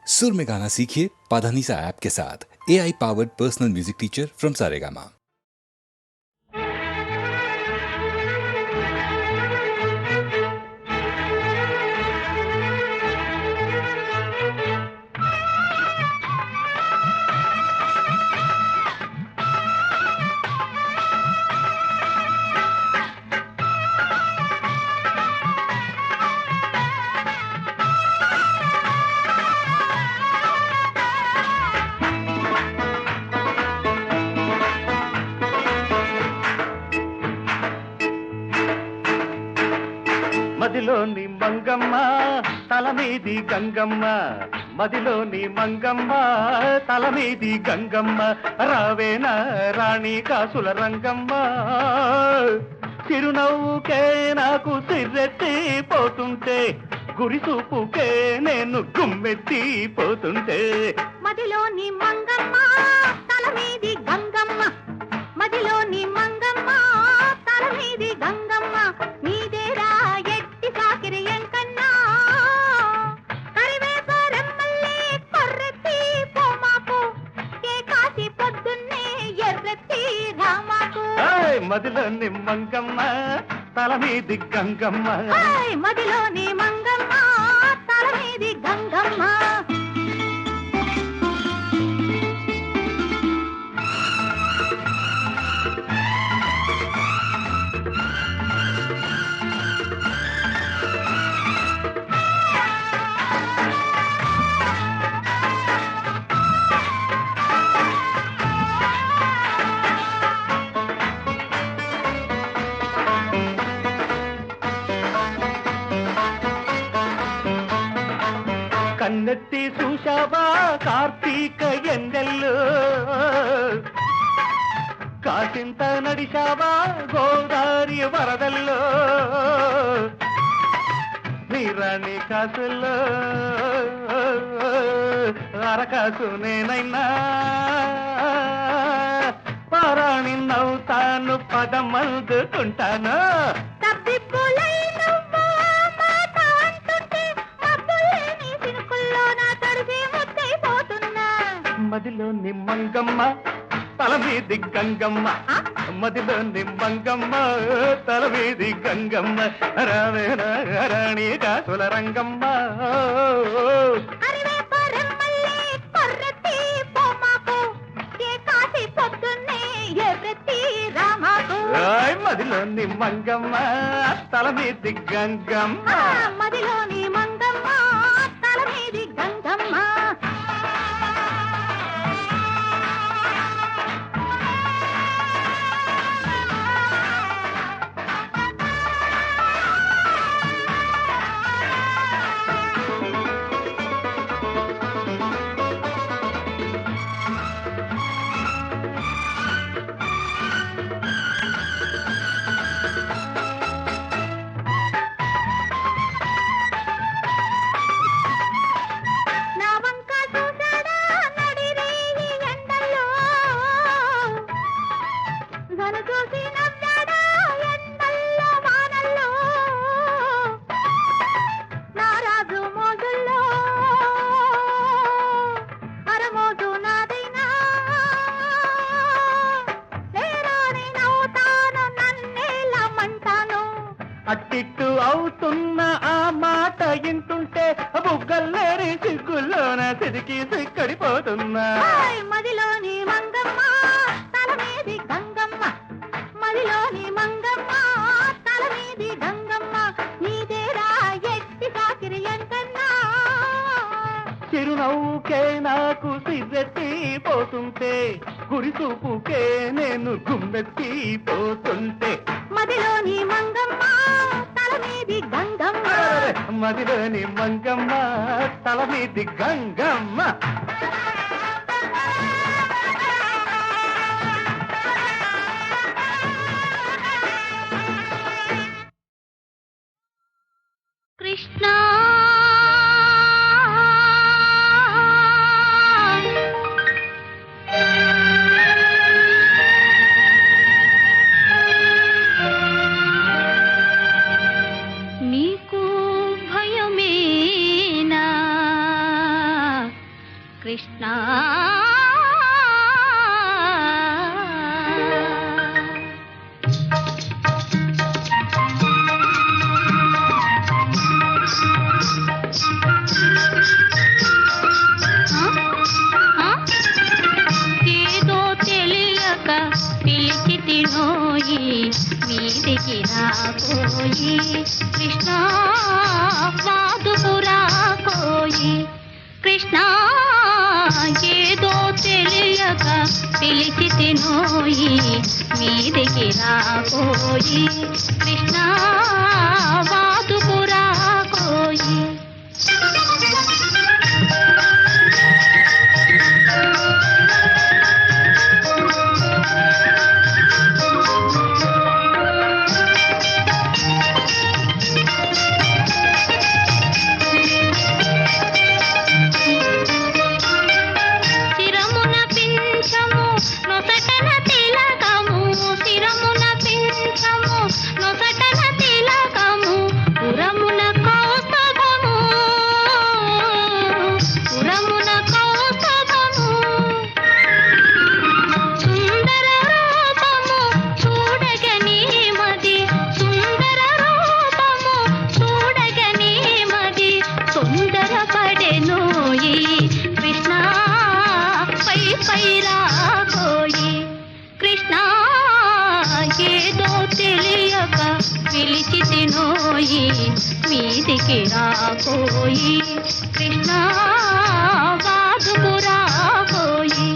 सुर में गाना सीखिए पाधानीसा ऐप के साथ। AI powered personal music teacher from Saregama. మదిలోని మంగమ్మ తలమీది గంగమ్మ, మదిలోని మంగమ్మ తలమీది గంగమ్మ, రావేనా రాణి కాసుల రంగమ్మ, చిరునవ్వుకే నాకు సిర్రెత్తి పోతుంటే, గురిసూపుకే నేను గుమ్మెత్తి పోతుంటే, మదిలోని మంగమ్మ తలమీది గంగమ్మ, మదిలోని మంగమ్మ తలమీది గంగమ్మ, నీదేరా ఎట్టి సాకిరి ఎంకన్నా, కరివేప రెమ్మల్లి కొర్రెత్తి పోమాకు, ఏ కాసి పొద్దున్నే ఎర్రెత్తి రామాకు. మదిలోని మంగమ్మ తలమీది గంగమ్మ, మదిలోని మంగమ్మ తలమీది గంగమ్మ. కన్నెత్తి చూశావా కార్తీక ఎండల్లో, కాసింత నడిశావా గోదావరి వరదల్లో, నీరాణి కాసుల్లో అరకాసు నేనైనా, పారాణి నవ్వుతాను పదమందుకుంటాను. మదిలోని మంగమ్మ తలమీది గంగమ్మ, మదిలోని మంగమ్మ తలమీది గంగమ్మ, రావేనా రాణి కాసుల రంగమ్మ. మదిలోని మంగమ్మ తలమీది గంగమ్మ, మదిలోని మంగమ్మ తలమీది గంగమ్మ. అట్టిట్టు అవుతున్న ఆ మాట ఇంటుంటే బుగ్గల్లేరి సిగ్గుల్లోన సిరికి సిక్కడిపోతున్నా. మదిలోని మంగమ్మ తలమీది గంగమ్మ, మదిలోని మంగమ్మ తలమీది గంగమ్మ, నీదేరా ఎట్టి సాకిరి ఎంకన్నా, చిరునవ్వుకే నాకు సిర్రెత్తి పోతుంటే, గురిసూపుకే నేను గుమ్మెత్తి పోతుంటే, మదిలోని మంగమ్మ తలమీది గంగమ్మ, మదిలోని మంగమ్మ తలమీది గంగమ్మ. కృష్ణ కృష్ణ ఏదో తెలియక పిలిచి తినోయి మీదికి రాబోయి కృష్ణ వాదుపురా కోయి కృష్ణ ఏదో తెలియక పిలిచి తినోయి మీదికి రాబోయి కృష్ణ వాదుపురా కోయి పిలిచి తినోయి మీదికి రాబోయి కృష్ణ వాదుపురా కోయి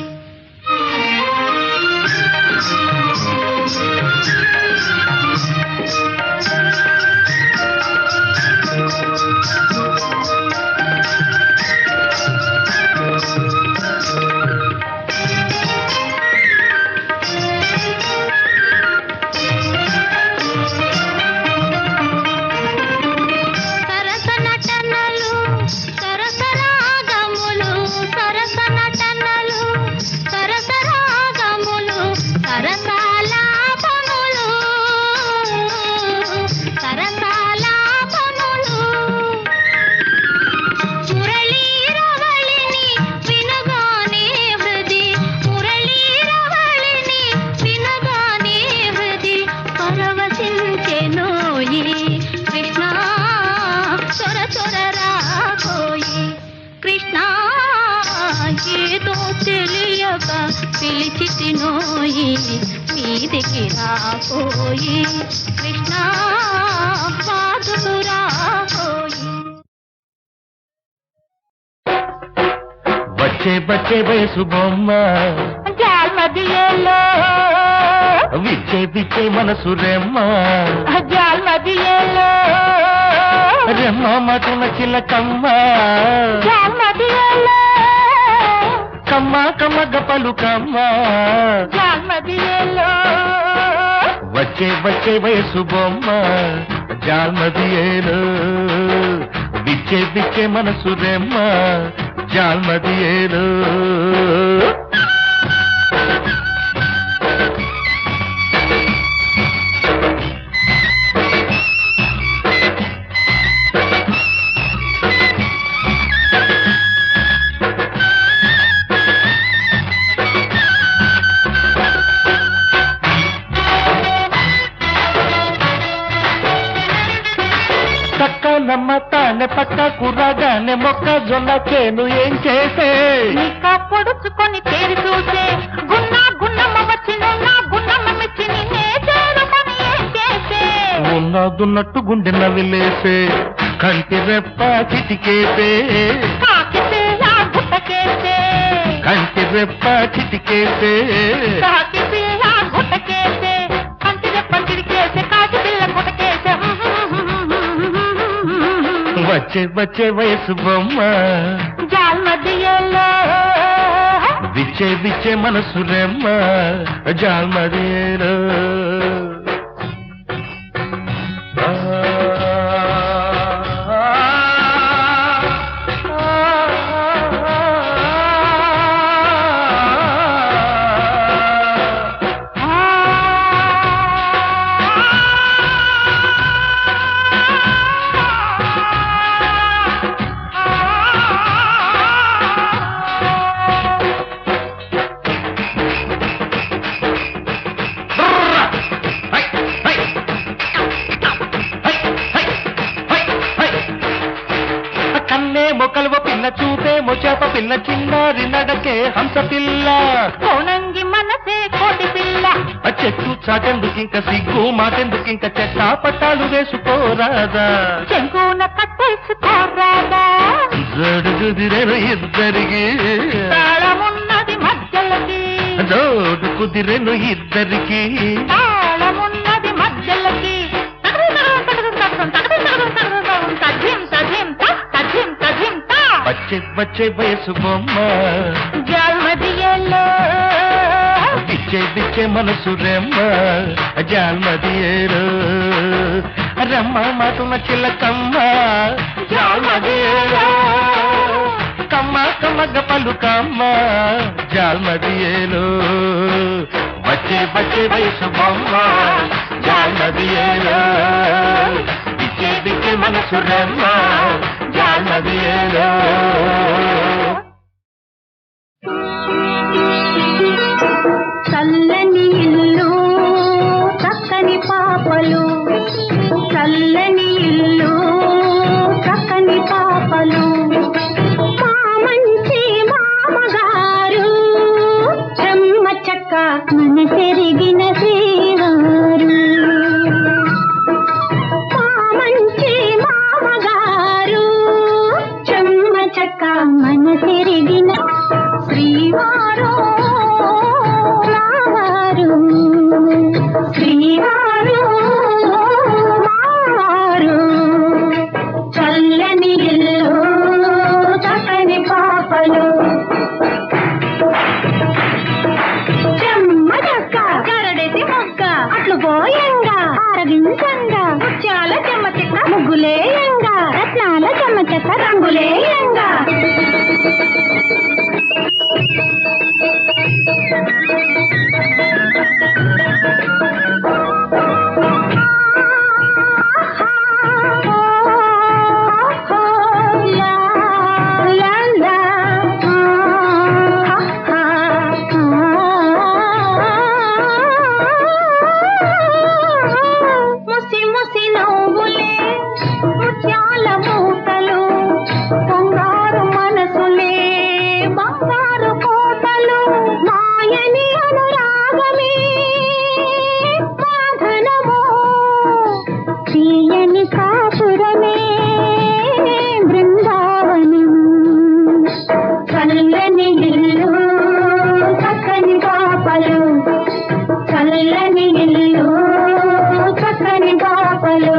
ఏదో తెలియక పిలిచి తినోయి మీదికి రాబోయి కృష్ణ వాదుపురా కోయి వచ్చే బచ్చే వయసు బొమ్మ జాల్మదియేలో విచ్చే పిచ్చే మనసు రెమ్మ జాల్మదియేలో రెమ్మ మటున చిలకమ్మ జాల్మదియేలో కమ్మ కమ్మగ పలుకమ్మ జాల్మదియేలో వచ్చే బచ్చే వయసు బొమ్మ జాల్మదియేలో విచ్చే పిచ్చే మనసు రెమ్మ జాల్మదియేలో నమ్మ తానే పక్క కుర్రాగానే మొక్కజొన్న చేను ఏం చేసే ఇంకా పొడుచుకొని తేరి చూసే గున్నా గున్నమ్మ వచ్చి నున్న గున్నమ్మ మెచ్చి నిన్నే చేరుకొని ఏం చేసే ఉన్నదున్నట్టు గుండె నవిలేసే కంటి రెప్ప చిటికేసే కాకితే ఆ గుట్టకేసే కంటి రెప్ప చిటికేసే కాకితే ఆ గుట్టకేసే కంటి రెప్ప చిటికేసే కాకి పిల్ల గుట్టకేసే వచ్చే వచ్చే వయసు బొమ్మ జాల్మదియేలో విచ్చే విచ్చే మనసు రెమ్మ జాల్మదియేలో చూపేమో చేప పిల్ల చిన్నారి నడకే హంస పిల్ల కోనంగి మనసే కోటి పిల్ల ఆ చెట్టు చాటెందుకింక సిగ్గు మాటెందుకింక చెట్టా పట్టాలు వేసుకోరాదా చెంగున కట్టేసుకోరాదా జడుగుదిరెను ఇద్దరికి తాళమున్నది మధ్యలకి జోడు కుదిరెను ఇద్దరికి తాళమున్నది మధ్యలకి వచ్చే వచ్చే వయసు బొమ్మ జాల్మదియేలో పిచ్చే పిచ్చే మనసు రెమ్మ జాల్మదియేరు రమ్మ మాటున చిల్లకమ్మ జాల్మదియేరు కమ్మ కమ్మగ పలుకమ్మ జాల్మదియేలు వచ్చే వచ్చే వయసు బొమ్మ జాల్మదియేలు పిచ్చే పిచ్చే మనసు రెమ్మ జాల్మదియేలు చల్లని ఇల్లు చక్కని పాపలు చల్లని ఇల్లు చక్కని పాపలు మా మంచి మామగారు చెమ్మ చక్క మన పెరిగిన శ్రీవారు మా మంచి మామగారు చెమ్మ చక్క మన పెరిగిన శ్రీవారు శ్రీవారు మారు చల్లని ఇల్లు చక్కని పాపలు చెమ్మ చక్క కరడేసి మొక్క అట్లు పోయంగా ఆరగించంగా ముత్యాల చెమ్మ చెక్క ముగ్గులేయంగా రత్నాల చెమ్మ చెక్క రంగులేయంగా ముసి ముసి నవ్వులే ముత్యాల మూటలు బంగారు మనసులే బంగారు కోటలు మాయని అనురాగమే సాధనమో తీయని కాపురమే బృందావనం చల్లని ఇల్లు చక్కని పాపలు చల్లని ఇల్లు చక్కని పాపలు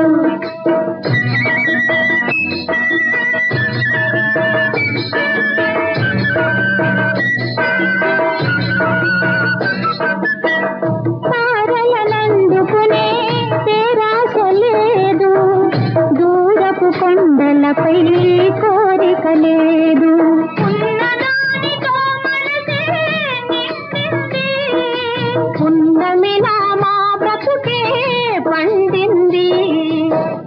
తారలనందుకునే పేరాశ లేదు దూరపు కొండలపై కోరిక లేదు ఉన్నదానితో మనసే నిండింది ఉన్నమి మా బ్రతుకే పండింది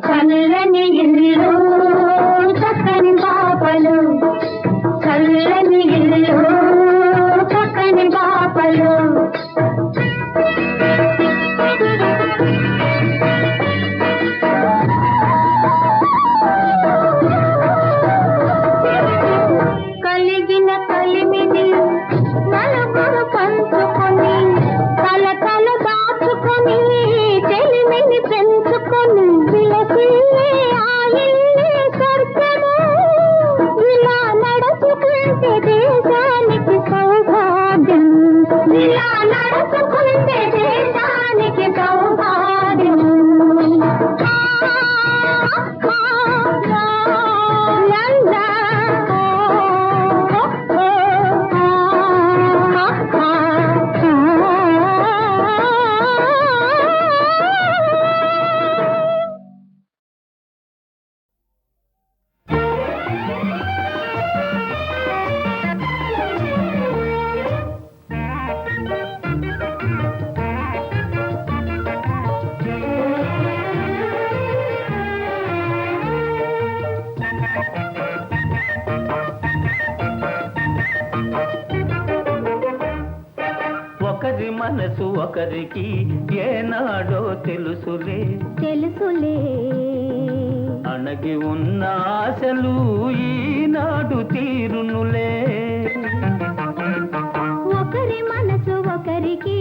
చల్లని ఇల్లు చక్కని పాపలు చల్లని ఇల్లు చక్కని పాపలు కలిగిన కలిమిని నలుగురు పంచుకొని తల తల దాచుకొని చెలిమిని పెంచుకొని విలసి ఆ ఇల్లే స్వర్గము ఇలా నడుచుకుంటే దేశానికి సౌభాగ్యం ఇలా నడుచుకుంటే దేశానికి సౌభాగ్యం ఒకరి మనసు ఒకరికి ఏనాడో తెలుసులే తెలుసులే అణగి ఉన్న ఆశలు ఈనాడు తీరునులే. ఒకరి మనసు ఒకరికి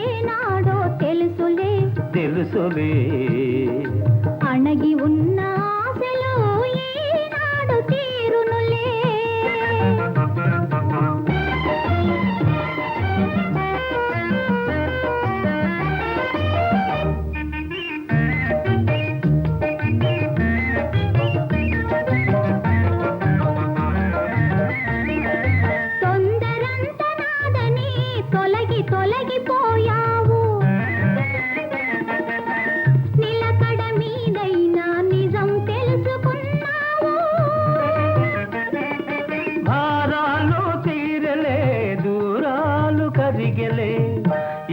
ఏనాడో తెలుసులే. తెలుసులే అణగి ఉన్న ఆశలు ఈనాడు తీరునులే. తొందరంత నాదని తొలగిపోయావు. నిలకడ మీదైనా నిజం తెలుసుకున్నావు. భారాలు తీరలే దూరాలు కరిగలే,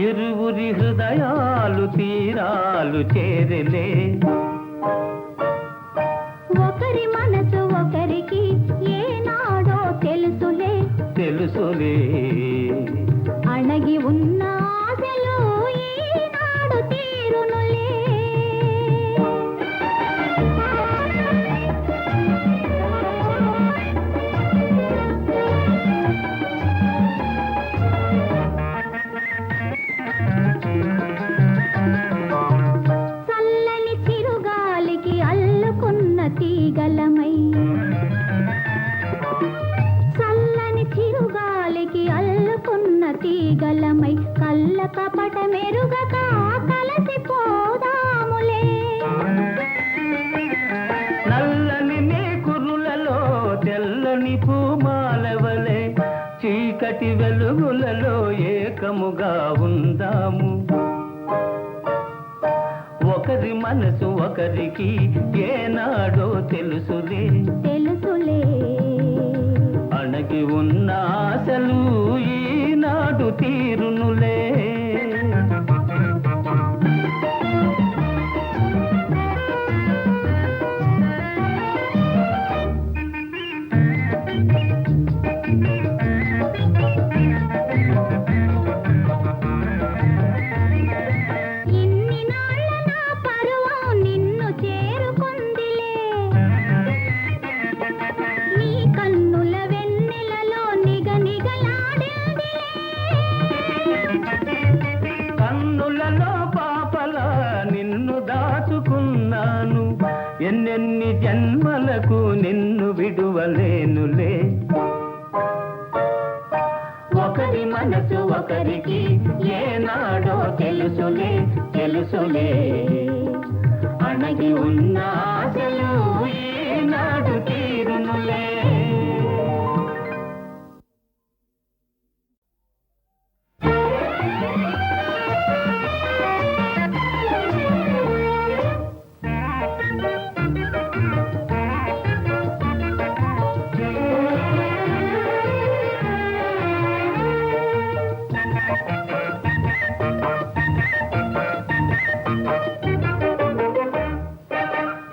ఇరువురి హృదయాలు తీరాలు చేరలే. ఒకరి మనసు ఒకరికి ఏనాడో తెలుసులే. తెలుసులే అణగి ఉన్న ఆశలు ఈనాడు తీరునులే. చల్లని చిరుగాలికి అల్లుకున్న తీగలమై, చల్లని చిరుగాలికి అల్లుకున్న తీగలమై కళ్ళ కపట మెరుగక కలసిపోదాములే. నల్లని నీ కురులలో తెల్లని పూమాలవలే, చీకటి వెలుగులలో ఏకముగా ఉందాము. ఒకరి మనసు ఒకరికి ఏనాడో తెలుసులే. తెలుసులే అణగి ఉన్న ఆశలు ఈనాడు తీరునులే. ఇన్ని నాళ్ళ నా పరువం నిన్ను చేరుకుందిలే. నీ కన్నుల వెన్నెలలో నిగనిగలాడిందిలే. కన్నులలో పాపలా నిన్ను దాచుకున్నాను, ఎన్నెన్ని జన్మలకు నిన్ను విడువలేనులే. ఒకరి మనసు ఒకరికి ఏనాడో తెలుసులే. తెలుసులే అణగి ఉన్న ఆశలు ఈనాడు తీరునులే.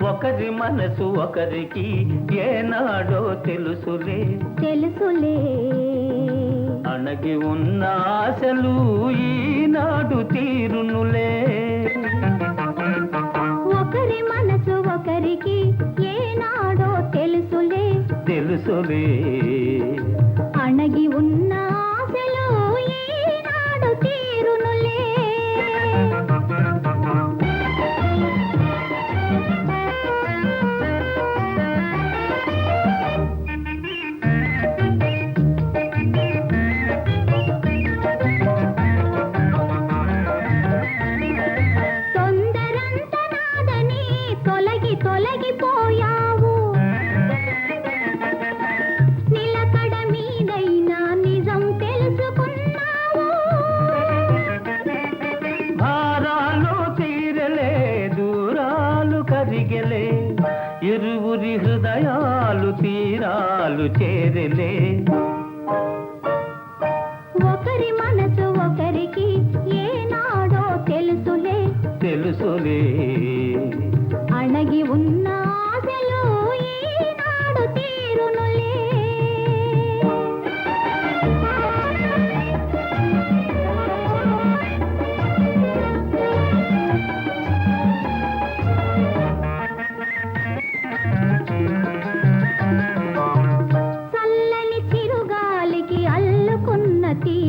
ఒకరి మనసు ఒకరికి ఏనాడో తెలుసులే. తెలుసులే అణగి ఉన్న ఆశలు ఈనాడు తీరునులే. ఒకరి మనసు ఒకరికి ఏనాడో తెలుసులే. తెలుసులే అణగి ఉన్న ఆశలు ఈనాడు తీరునులే. తొందరంత నాదని తొలగిపోయావు. నిల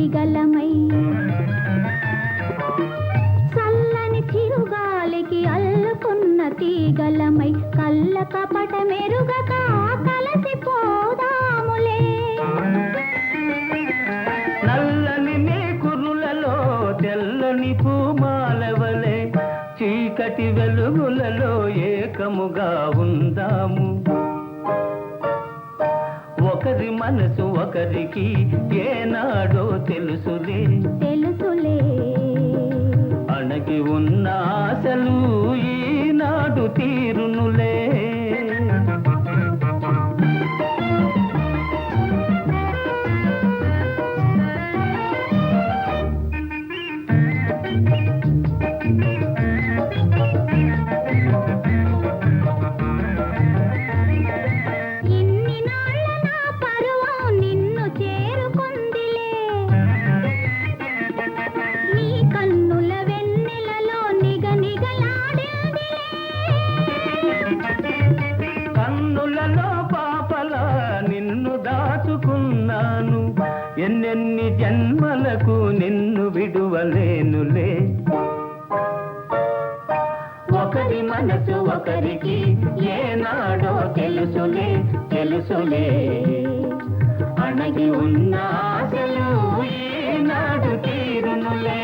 తీగలమై చల్లని చిరుగాలికి అల్లుకున్న తీగలమై కళ్ళ కపట మెరుగక కలసిపోదాములే నల్లని నీ కురులలో తెల్లని పూమాలవలే చీకటి వెలుగులలో ఏకముగా ఉందాము ఒకరి మనసు ఒకరికి ఏనాడో తెలుసులే తెలుసులే అణగి ఉన్న ఆశలు ఈనాడు తీరునులే కన్నులలో పాపలా నిన్ను దాచుకున్నాను ఎన్నెన్ని జన్మలకు నిన్ను విడువలేనులే ఒకరి మనసు ఒకరికి ఏనాడో తెలుసులే తెలుసులే అణగి ఉన్న ఆశలు ఈనాడు తీరునులే